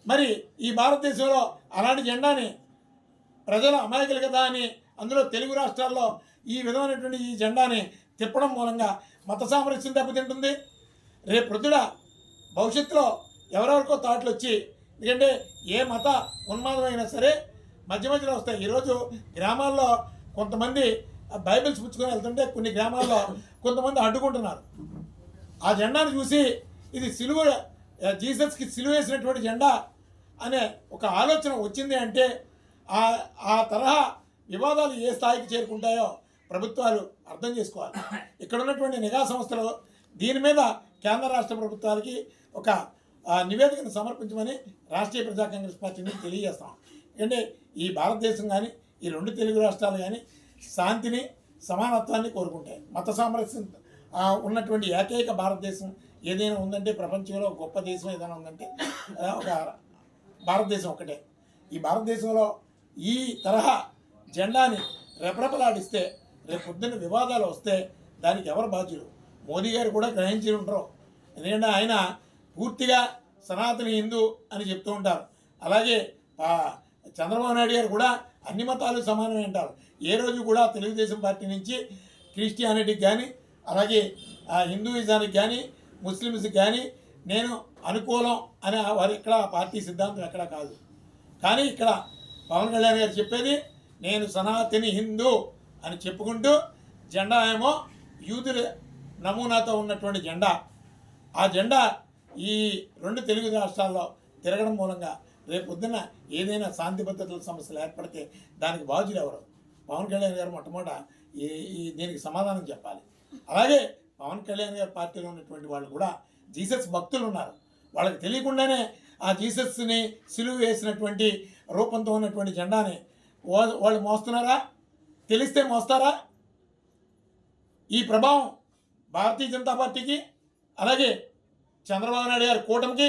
మరి ఈ భారతదేశంలో అలాంటి జెండాని ప్రజల అమాయకులు కదా అని అందులో తెలుగు రాష్ట్రాల్లో ఈ విధమైనటువంటి ఈ జెండాని తిప్పడం మూలంగా మత సామరస్యం దెబ్బతింటుంది. రేపు ప్రొద్దున భవిష్యత్తులో ఎవరెవరికో థాట్లు వచ్చి, ఎందుకంటే ఏ మత ఉన్మాదమైనా సరే మధ్యలో వస్తాయి. ఈరోజు గ్రామాల్లో కొంతమంది బైబిల్స్ పుచ్చుకొని వెళ్తుంటే కొన్ని గ్రామాల్లో కొంతమంది అడ్డుకుంటున్నారు. ఆ జెండాను చూసి ఇది సిలువ, జీసస్కి సిలువ వేసినటువంటి జెండా అనే ఒక ఆలోచన వచ్చింది అంటే ఆ తరహా వివాదాలు ఏ స్థాయికి చేరుకుంటాయో ప్రభుత్వాలు అర్థం చేసుకోవాలి. ఇక్కడ ఉన్నటువంటి నిఘా సంస్థలు దీని మీద కేంద్ర రాష్ట్ర ప్రభుత్వాలకి ఒక నివేదికను సమర్పించమని రాష్ట్రీయ ప్రజా కాంగ్రెస్ పార్టీని తెలియజేస్తాం. ఎందుకంటే ఈ భారతదేశం కానీ ఈ రెండు తెలుగు రాష్ట్రాలు కానీ శాంతిని సమానత్వాన్ని కోరుకుంటాయి. మత సామరస్యం ఉన్నటువంటి ఏకైక భారతదేశం ఏదైనా ఉందంటే, ప్రపంచంలో గొప్ప దేశం ఏదైనా ఉందంటే ఒక భారతదేశం ఒకటే. ఈ భారతదేశంలో ఈ తరహా జెండాని రెపరెపలాడిస్తే రేపు పొద్దున్న వివాదాలు వస్తే దానికి ఎవరు బాధ్యులు? మోదీ గారు కూడా గ్రహించి ఉంటారు. ఎందుకంటే ఆయన పూర్తిగా సనాతన హిందూ అని చెప్తూ ఉంటారు. అలాగే చంద్రబాబు నాయుడు గారు కూడా అన్ని మతాలు సమానమే అంటారు. ఏ రోజు కూడా తెలుగుదేశం పార్టీ నుంచి క్రిస్టియానిటీకి కానీ, అలాగే హిందూయిజానికి కానీ, ముస్లిమ్స్కి కానీ నేను అనుకూలం అని వారు ఇక్కడ పార్టీ సిద్ధాంతం ఎక్కడ కాదు. కానీ ఇక్కడ పవన్ కళ్యాణ్ గారు చెప్పేది నేను సనాతని హిందూ అని చెప్పుకుంటూ, జెండా ఏమో యూదుల నమూనాతో ఉన్నటువంటి జెండా. ఆ జెండా ఈ 2 తెలుగు రాష్ట్రాల్లో తిరగడం మూలంగా రేపు పొద్దున్న ఏదైనా శాంతి భద్రతల సమస్యలు ఏర్పడితే దానికి బాధ్యులు ఎవరు? పవన్ కళ్యాణ్ గారు మొట్టమొదట దీనికి సమాధానం చెప్పాలి. అలాగే పవన్ కళ్యాణ్ గారి పార్టీలో ఉన్నటువంటి వాళ్ళు కూడా జీసస్ భక్తులు ఉన్నారు. వాళ్ళకి తెలియకుండానే ఆ జీసస్ని సిలువ వేసినటువంటి రూపంతో ఉన్నటువంటి జెండాని వాళ్ళు మోస్తున్నారా? తెలిస్తే మోస్తారా? ఈ ప్రభావం భారతీయ జనతా పార్టీకి, అలాగే చంద్రబాబు నాయుడు గారి కూటమికి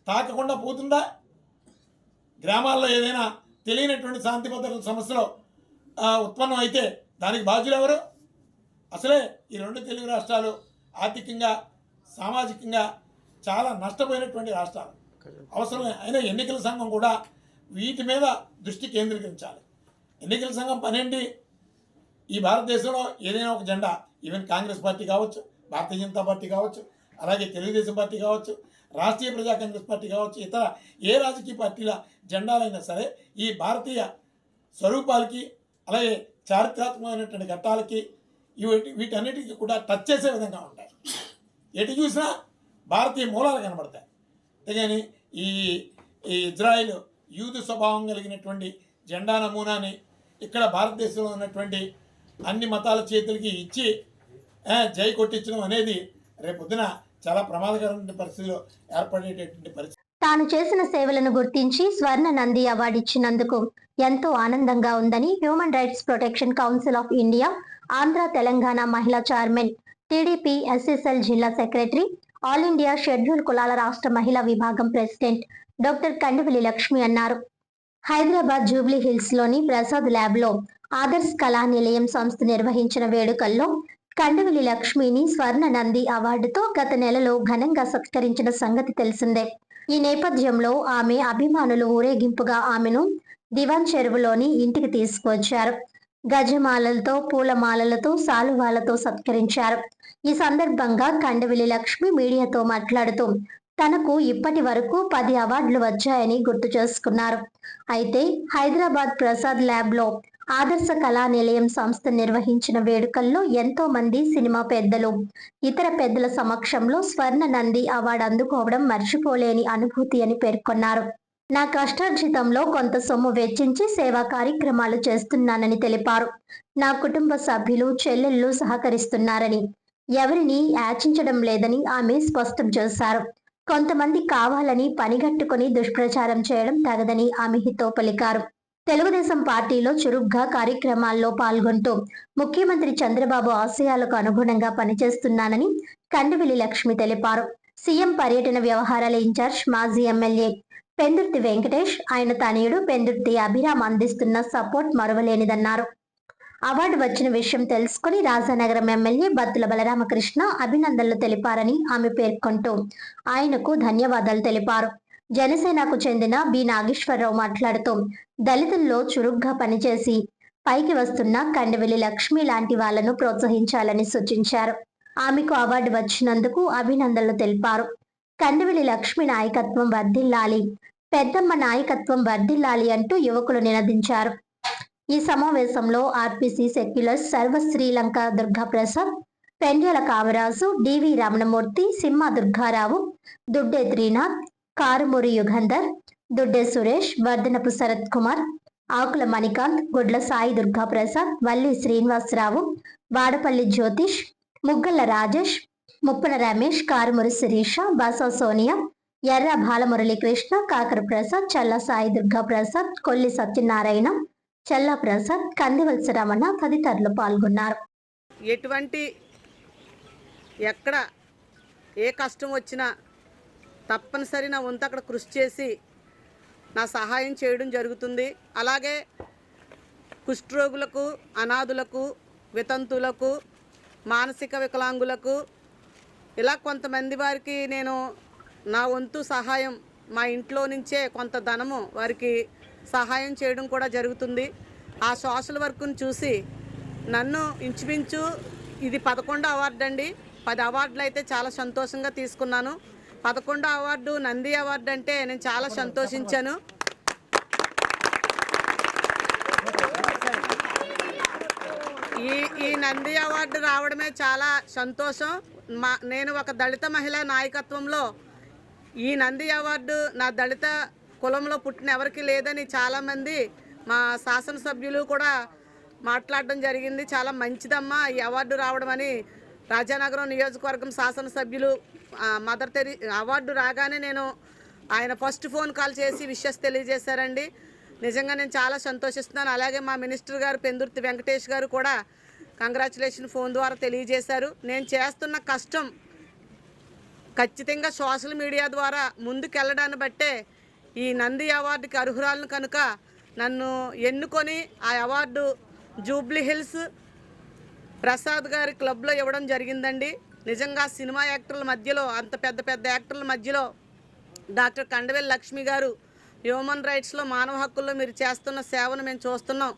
తాకకుండా పోతుందా? గ్రామాల్లో ఏదైనా తెలియనటువంటి శాంతి భద్రతల సమస్యలు ఉత్పన్నం అయితే దానికి బాధ్యులు ఎవరు? అసలే ఈ 2 తెలుగు రాష్ట్రాలు ఆర్థికంగా, సామాజికంగా చాలా నష్టపోయినటువంటి రాష్ట్రాలు. అవసరమే అయినా ఎన్నికల సంఘం కూడా వీటి మీద దృష్టి కేంద్రీకరించాలి. ఎన్నికల సంఘం పనేంటి? ఈ భారతదేశంలో ఏదైనా ఒక జెండా, ఈవెన్ కాంగ్రెస్ పార్టీ కావచ్చు, భారతీయ జనతా పార్టీ కావచ్చు, అలాగే తెలుగుదేశం పార్టీ కావచ్చు, రాష్ట్రీయ ప్రజా కాంగ్రెస్ పార్టీ కావచ్చు, ఇతర ఏ రాజకీయ పార్టీల జెండాలైనా సరే ఈ భారతీయ స్వరూపాలకి, అలాగే చారిత్రాత్మకమైనటువంటి ఘట్టాలకి, వీటన్నిటికీ కూడా టచ్ చేసే విధంగా ఉంటాయి. ఎటు చూసినా భారతీయ మూలాలు కనబడతాయి. అంతేగాని ఈ ఇజ్రాయిల్ యూదు స్వభావం కలిగినటువంటి జెండా నమూనాని ఇక్కడ భారతదేశంలో ఉన్నటువంటి అన్ని మతాల చేతులకి ఇచ్చి జై కొట్టించడం అనేది రేపొద్దున చాలా ప్రమాదకరమైన పరిస్థితిలో ఏర్పడేటటువంటి పరిస్థితి. తాను చేసిన సేవలను గుర్తించి స్వర్ణ నంది అవార్డు ఇచ్చినందుకు ఎంతో ఆనందంగా ఉందని human rights protection council of India Andhra Telangana మహిళా చైర్మన్, టీడీపీ ఎస్ఎస్ఎల్ జిల్లా సెక్రటరీ, ఆల్ ఇండియా షెడ్యూల్ కులాల రాష్ట్ర మహిళా విభాగం ప్రెసిడెంట్ డాక్టర్ కండవిలి లక్ష్మి అన్నారు. హైదరాబాద్ జూబ్లీ హిల్స్ లోని ప్రసాద్ ల్యాబ్ లో ఆదర్శ్ కళా నిలయం సంస్థ నిర్వహించిన వేడుకల్లో కండవిలి లక్ష్మిని స్వర్ణ నంది అవార్డుతో గత నెలలో ఘనంగా సత్కరించిన సంగతి తెలిసిందే. ఈ నేపథ్యంలో ఆమె అభిమానులు ఊరేగింపుగా ఆమెను దివాన్ చెరువులోని ఇంటికి తీసుకువచ్చారు. గజమాలలతో, పూలమాలలతో, సాలువాలతో సత్కరించారు. ఈ సందర్భంగా కండవిలి లక్ష్మి మీడియాతో మాట్లాడుతూ తనకు ఇప్పటి వరకు 10 అవార్డులు వచ్చాయని గుర్తు చేసుకున్నారు. అయితే హైదరాబాద్ ప్రసాద్ ల్యాబ్ లో ఆదర్శ కళా నిలయం సంస్థ నిర్వహించిన వేడుకల్లో ఎంతో మంది సినిమా పెద్దలు, ఇతర పెద్దల సమక్షంలో స్వర్ణ నంది అవార్డు అందుకోవడం మర్చిపోలేని అనుభూతి అని పేర్కొన్నారు. నా కష్టార్జితంలో కొంత సొమ్ము వెచ్చించి సేవా కార్యక్రమాలు చేస్తున్నానని తెలిపారు. నా కుటుంబ సభ్యులు, చెల్లెళ్ళు సహకరిస్తున్నారని, ఎవరిని యాచించడం లేదని ఆమె స్పష్టం చేశారు. కొంతమంది కావాలని పనిగట్టుకుని దుష్ప్రచారం చేయడం తగదని ఆమె హితో పలికారు. తెలుగుదేశం పార్టీలో చురుగ్గా కార్యక్రమాల్లో పాల్గొంటూ ముఖ్యమంత్రి చంద్రబాబు ఆశయాలకు అనుగుణంగా పనిచేస్తున్నానని కండవిలి లక్ష్మి తెలిపారు. సీఎం పర్యటన వ్యవహారాల ఇన్ఛార్జ్ మాజీ ఎమ్మెల్యే పెందుర్తి వెంకటేష్, ఆయన తనయుడు పెందుర్తి అభిరామ్ అందిస్తున్న సపోర్ట్ మరువలేనిదన్నారు. అవార్డు వచ్చిన విషయం తెలుసుకుని రాజానగరం ఎమ్మెల్యే బత్తుల బలరామకృష్ణ అభినందనలు తెలిపారని ఆమె పేర్కొంటూ ఆయనకు ధన్యవాదాలు తెలిపారు. జనసేనకు చెందిన బి నాగేశ్వరరావు మాట్లాడుతూ దళితుల్లో చురుగ్గా పనిచేసి పైకి వస్తున్న కండవిలి లక్ష్మి లాంటి వాళ్లను ప్రోత్సహించాలని సూచించారు. ఆమెకు అవార్డు వచ్చినందుకు అభినందనలు తెలిపారు. కండవిలి లక్ష్మి నాయకత్వం వర్ధిల్లాలి, పెద్దమ్మ నాయకత్వం వర్ధిల్లాలి అంటూ యువకులు నినదించారు. ఈ సమావేశంలో ఆర్పీసీ సెక్యులర్స్ సర్వ శ్రీలంక దుర్గాప్రసాద్, పెండ్యాల కామరాజు, డివి రమణమూర్తి, సింహ దుర్గారావు, దుడ్డే త్రీనాథ్, కారుమూరి యుగంధర్, దుడ్డే సురేష్, వర్ధనపు శరత్ కుమార్, ఆకుల మణికాంత్, గుడ్ల సాయి దుర్గాప్రసాద్, వల్లి శ్రీనివాసరావు, వాడపల్లి జ్యోతిష్, ముగ్గల్ల రాజేష్, ముప్పన రమేష్, కారుమూరి శిరీష, బసవ సోనియా, ఎర్ర బాలమురళీకృష్ణ, కాకర ప్రసాద్, చల్ల సాయి దుర్గాప్రసాద్, కొల్లి సత్యనారాయణ, చల్లా ప్రసాద్, కందివలస రమణ తదితరులు పాల్గొన్నారు. ఎటువంటి ఎక్కడ ఏ కష్టం వచ్చినా తప్పనిసరి నా వంతు అక్కడ కృషి చేసి నా సహాయం చేయడం జరుగుతుంది. అలాగే కుష్ఠరోగులకు, అనాథులకు, వితంతులకు, మానసిక వికలాంగులకు ఇలా కొంతమంది వారికి నేను నా వంతు సహాయం మా ఇంట్లో నుంచే కొంత ధనము వారికి సహాయం చేయడం కూడా జరుగుతుంది. ఆ సోషల్ వర్క్ను చూసి నన్ను ఇంచుమించు ఇది 11వ అవార్డు అండి. 10 అవార్డులు అయితే చాలా సంతోషంగా తీసుకున్నాను. 11వ అవార్డు నంది అవార్డు అంటే నేను చాలా సంతోషించాను. ఈ నంది అవార్డు రావడమే చాలా సంతోషం. నేను ఒక దళిత మహిళా నాయకత్వంలో ఈ నంది అవార్డు నా దళిత కులంలో పుట్టిన ఎవరికి లేదని చాలామంది మా శాసనసభ్యులు కూడా మాట్లాడడం జరిగింది. చాలా మంచిదమ్మా ఈ అవార్డు రావడం అని. రాజానగరం నియోజకవర్గం శాసనసభ్యులు మదర్ తెరీ అవార్డు రాగానే నేను ఆయన ఫస్ట్ ఫోన్ కాల్ చేసి విషెస్ తెలియజేశారండి. నిజంగా నేను చాలా సంతోషిస్తున్నాను. అలాగే మా మినిస్టర్ గారు పెందుర్తి వెంకటేష్ గారు కూడా కంగ్రాచులేషన్ ఫోన్ ద్వారా తెలియజేశారు. నేను చేస్తున్న కష్టం ఖచ్చితంగా సోషల్ మీడియా ద్వారా ముందుకెళ్ళడాన్ని బట్టే ఈ నంది అవార్డుకి అర్హురాలను కనుక నన్ను ఎన్నుకొని ఆ అవార్డు జూబ్లీ హిల్స్ ప్రసాద్ గారి క్లబ్లో ఇవ్వడం జరిగిందండి. నిజంగా సినిమా యాక్టర్ల మధ్యలో, అంత పెద్ద పెద్ద యాక్టర్ల మధ్యలో డాక్టర్ కండవేల్ లక్ష్మి గారు హ్యూమన్ రైట్స్లో, మానవ హక్కుల్లో మీరు చేస్తున్న సేవను మేము చూస్తున్నాం,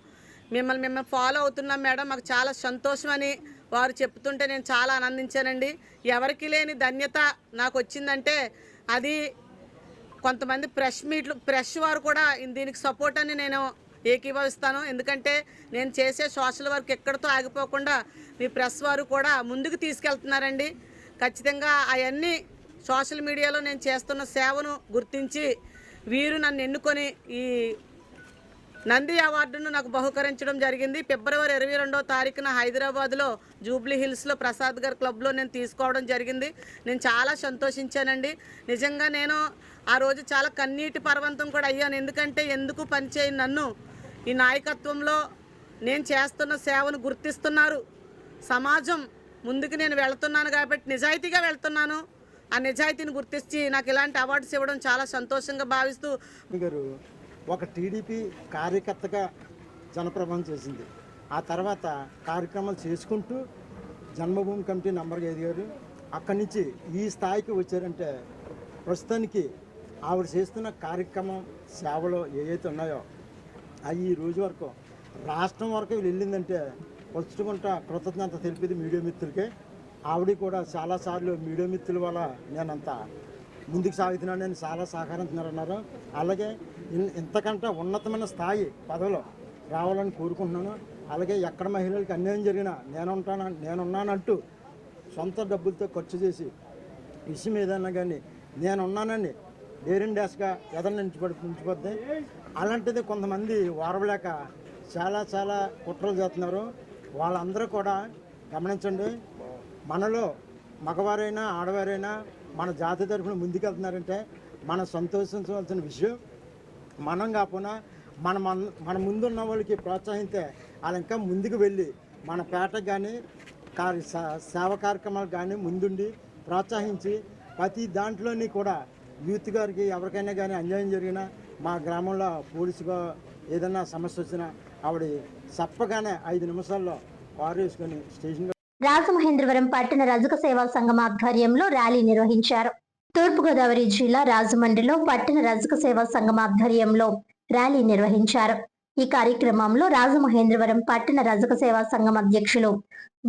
మిమ్మల్ని ఫాలో అవుతున్నాం మేడం, మాకు చాలా సంతోషం అని వారు చెప్తుంటే నేను చాలా ఆనందించానండి. ఎవరికి లేని ధన్యత నాకు వచ్చిందంటే అది కొంతమంది ప్రెస్ వారు కూడా దీనికి సపోర్ట్ అని నేను ఏకీభవిస్తాను. ఎందుకంటే నేను చేసే సోషల్ వర్క్ ఎక్కడితో ఆగిపోకుండా మీ ప్రెస్ వారు కూడా ముందుకు తీసుకెళ్తున్నారండి. ఖచ్చితంగా అవన్నీ సోషల్ మీడియాలో నేను చేస్తున్న సేవను గుర్తించి వీరు నన్ను ఎన్నుకొని ఈ నంది అవార్డును నాకు బహుకరించడం జరిగింది. ఫిబ్రవరి 22వ తారీఖున హైదరాబాద్లో జూబ్లీ హిల్స్లో ప్రసాద్ గారి క్లబ్లో నేను తీసుకోవడం జరిగింది. నేను చాలా సంతోషించానండి. నిజంగా నేను ఆ రోజు చాలా కన్నీటి పర్వంతం కూడా అయ్యాను. ఎందుకంటే ఎందుకు పనిచేయని నన్ను ఈ నాయకత్వంలో నేను చేస్తున్న సేవను గుర్తిస్తున్నారు. సమాజం ముందుకు నేను వెళ్తున్నాను కాబట్టి నిజాయితీగా వెళ్తున్నాను. ఆ నిజాయితీని గుర్తించి నాకు ఇలాంటి అవార్డ్స్ ఇవ్వడం చాలా సంతోషంగా భావిస్తూ గారు ఒక టీడీపీ కార్యకర్తగా జనప్రభం చేసింది. ఆ తర్వాత కార్యక్రమాలు చేసుకుంటూ జన్మభూమి కమిటీ నంబర్గా ఎదిగారు. అక్కడి నుంచి ఈ స్థాయికి వచ్చారంటే ప్రస్తుతానికి ఆవిడ చేస్తున్న కార్యక్రమం సేవలు ఏవైతే ఉన్నాయో అవి ఈ రోజు వరకు రాష్ట్రం వరకు వెళ్ళిందంటే వచ్చుకుంటా కృతజ్ఞత తెలిపేది మీడియా మిత్రులకే. ఆవిడ కూడా చాలాసార్లు మీడియా మిత్రుల వల్ల నేనంతా ముందుకు సాగుతున్నానని చాలా సహకరించున్నారన్నారు. అలాగే ఇంతకంటే ఉన్నతమైన స్థాయి పదవిలో రావాలని కోరుకుంటున్నాను. అలాగే ఎక్కడ మహిళలకు అన్యాయం జరిగినా నేనున్నానంటూ సొంత డబ్బులతో ఖర్చు చేసి విషయం ఏదన్నా కానీ నేనున్నానని డేరింగ్ డాష్గా ఎదరు నిలిచిపోద్ది. అలాంటిది కొంతమంది వారవలేక చాలా కుట్రలు చేస్తున్నారు. వాళ్ళందరూ కూడా గమనించండి. మనలో మగవారైనా ఆడవారైనా మన జాతి తరఫున ముందుకెళ్తున్నారంటే మనం సంతోషించవలసిన విషయం. మనం కాకుండా మన ముందున్న వాళ్ళకి ప్రోత్సహిస్తే వాళ్ళు ఇంకా ముందుకు వెళ్ళి మన పేటకు కానీ సేవా కార్యక్రమాలు కానీ ముందుండి ప్రోత్సహించి ప్రతి దాంట్లోని కూడా యూత్ గారికి ఎవరికైనా కానీ అన్యాయం జరిగినా మా గ్రామంలో పోలీసుగా ఏదైనా సమస్య వచ్చినా ఆవిడ చెప్పగానే 5 నిమిషాల్లో కారు వేసుకొని స్టేషన్. రాజమహేంద్రవరం పట్టణ రజక సేవా సంఘం ఆధ్వర్యంలో ర్యాలీ నిర్వహించారు. తూర్పుగోదావరి జిల్లా రాజమండ్రిలో పట్టణ రజక సేవా సంఘం ఆధ్వర్యంలో ర్యాలీ నిర్వహించారు. ఈ కార్యక్రమంలో రాజమహేంద్రవరం పట్టణ రజక సేవా సంఘం అధ్యక్షులు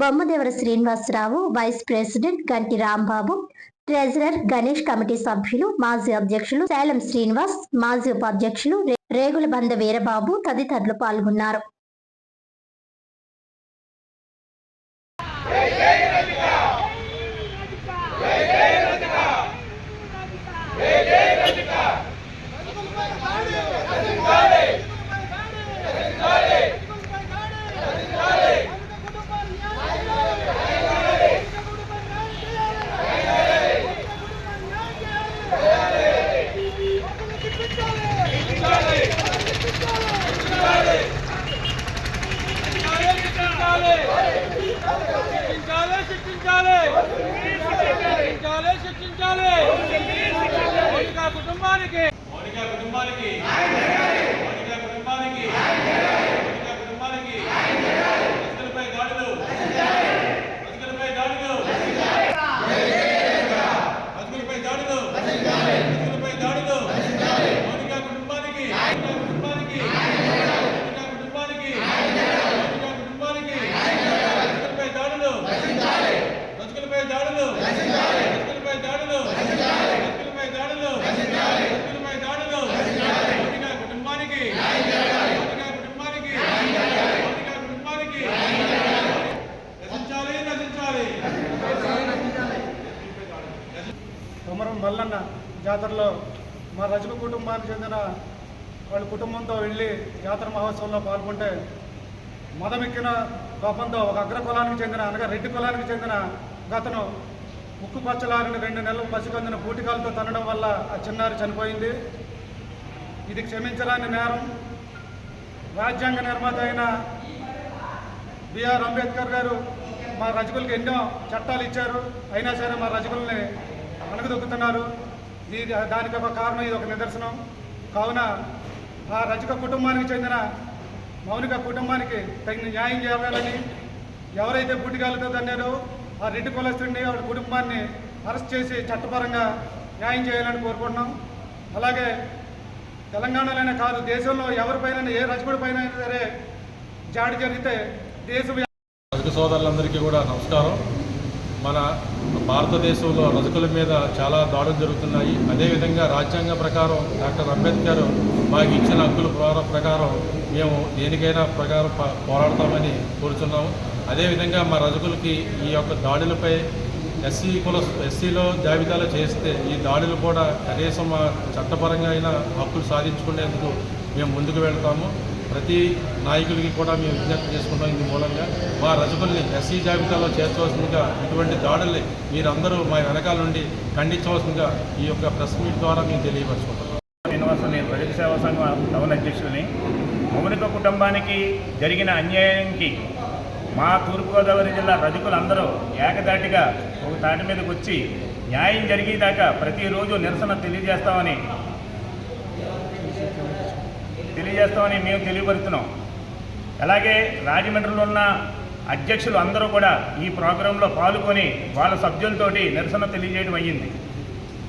బొమ్మదేవర శ్రీనివాసరావు, వైస్ ప్రెసిడెంట్ గంటి రాంబాబు, ట్రెజరర్ గణేష్, కమిటీ సభ్యులు, మాజీ అధ్యక్షులు సేలం శ్రీనివాస్, మాజీ ఉపాధ్యక్షులు రేగుల బంద వీరబాబు తదితరులు పాల్గొన్నారు. కొమరం మల్లన్న జాతరలో మా రజక కుటుంబానికి చెందిన వాళ్ళ కుటుంబంతో వెళ్ళి జాతర మహోత్సవంలో పాల్గొంటే మదమెక్కిన కోపంతో ఒక అగ్ర కులానికి చెందిన అనగా రెడ్డి కులానికి చెందిన గతను ఉక్కు పచ్చలారిని 2 నెలలు పసికందున పూటికాలతో తనడం వల్ల ఆ చిన్నారి చనిపోయింది. ఇది క్షమించరాని నేరం. రాజ్యాంగ నిర్మాత అయిన బిఆర్ అంబేద్కర్ గారు మా రజకులకు ఎన్నో చట్టాలు ఇచ్చారు. అయినా సరే మా రజకుల్ని అణగదొక్కుతున్నారు. దానికి ఒక కారణం, ఇది ఒక నిదర్శనం. కావున ఆ రజక కుటుంబానికి చెందిన మౌనిక కుటుంబానికి తగిన న్యాయం చేయాలని, ఎవరైతే పూటికాలతో తన్నారో ఆ రెడ్డి కులస్తుడిని వాళ్ళ కుటుంబాన్ని అరెస్ట్ చేసి చట్టపరంగా న్యాయం చేయాలని కోరుకుంటున్నాం. అలాగే తెలంగాణలోనే కాదు, దేశంలో ఎవరిపైన ఏ రజకుడి పైన సరే జాడి జరిగితే రజక సోదరులందరికీ కూడా నమస్కారం. మన భారతదేశంలో రజకుల మీద చాలా దాడులు జరుగుతున్నాయి. అదేవిధంగా రాజ్యాంగ ప్రకారం డాక్టర్ అంబేద్కర్ మాకు ఇచ్చిన హక్కుల ప్రకారం మేము దేనికైనా ప్రకారం పోరాడతామని కోరుతున్నాము. అదేవిధంగా మా రజకులకి ఈ యొక్క దాడులపై ఎస్సీలో జాబితాలో చేస్తే ఈ దాడులు కూడా కనీసం చట్టపరంగా అయినా హక్కులు సాధించుకునేందుకు మేము ముందుకు వెళ్తాము. ప్రతి నాయకులకి కూడా మేము విజ్ఞప్తి చేసుకుంటాం. ఇందు మూలంగా మా రజకుల్ని ఎస్సీ జాబితాలో చేర్చవలసిందిగా, ఇటువంటి దాడుల్ని మీరందరూ మా వెనకాల నుండి ఖండించవలసిందిగా ఈ యొక్క ప్రెస్ మీట్ ద్వారా మేము తెలియపరుచుకుంటున్నాం. శ్రీనివాసు, నేను ప్రజల సేవా సంఘం టౌన్ అధ్యక్షుడిని. మౌనిక కుటుంబానికి జరిగిన అన్యాయానికి మా తూర్పుగోదావరి జిల్లా రజకులందరూ ఏకదాటిగా ఒక తాటి మీదకి వచ్చి న్యాయం జరిగేదాకా ప్రతిరోజు నిరసన తెలియజేస్తామని మేము తెలియపరుస్తున్నాం. అలాగే రాజమండ్రిలో ఉన్న అధ్యక్షులు అందరూ కూడా ఈ ప్రోగ్రాంలో పాల్గొని వాళ్ళ సభ్యులతోటి నిరసన తెలియజేయడం అయ్యింది.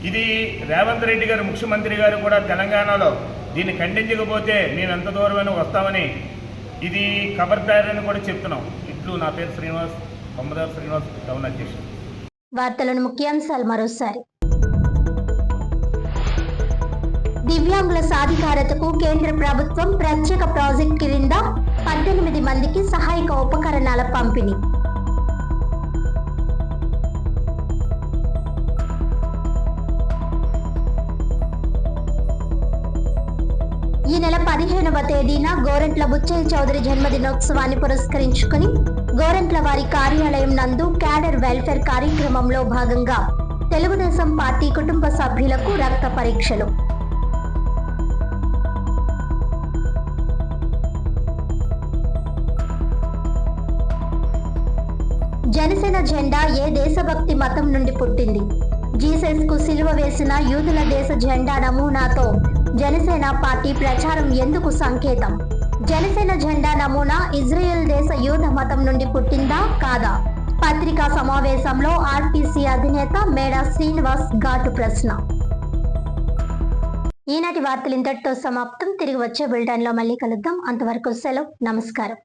ఇది రేవంత్ రెడ్డి గారు ముఖ్యమంత్రి గారు కూడా తెలంగాణలో దీన్ని ఖండించకపోతే మేము ఎంత దూరమైనా వస్తామని ఇది ఖబర్దారని కూడా చెప్తున్నాం. ఇట్లు నా పేరు శ్రీనివాస్, బొమ్మదారు శ్రీనివాస్, టౌన్ అధ్యక్షుడు. వార్తలను ముఖ్యాంశాలు మరోసారి. దివ్యాంగుల సాధికారతకు కేంద్ర ప్రభుత్వం ప్రత్యేక ప్రాజెక్ట్ కింద 18 మందికి సహాయక ఉపకరణాల పంపిణీ. ఈ నెల 15వ తేదీన గోరంట్ల బుచ్చయ్య చౌదరి జన్మదినోత్సవాన్ని పురస్కరించుకుని గోరంట్ల వారి కార్యాలయం నందు క్యాడర్ వెల్ఫేర్ కార్యక్రమంలో భాగంగా తెలుగుదేశం పార్టీ కుటుంబ సభ్యులకు రక్త పరీక్షలు. జనసేన జెండా ఏ దేశభక్తి మతం నుండి పుట్టింది? జీసస్ కు సిలువ వేసిన యూదుల దేశ జెండా నమూనాతో జనసేన పార్టీ ప్రచారం ఎందుకు సంకేతం? జనసేన జెండా నమూనా ఇజ్రాయెల్ దేశ యూద మతం నుండి పుట్టిందా కాదా? పత్రికా సమావేశంలో ఆర్టీసీ అధినేత మేడా శ్రీనివాస్ ఘాటు ప్రశ్న. ఈనాటి వార్తలు ఇంతటితో సమాప్తం. తిరిగి వచ్చే బులెటిన్లో మళ్ళీ కలుద్దాం. అంతవరకు సెలవు. నమస్కారం.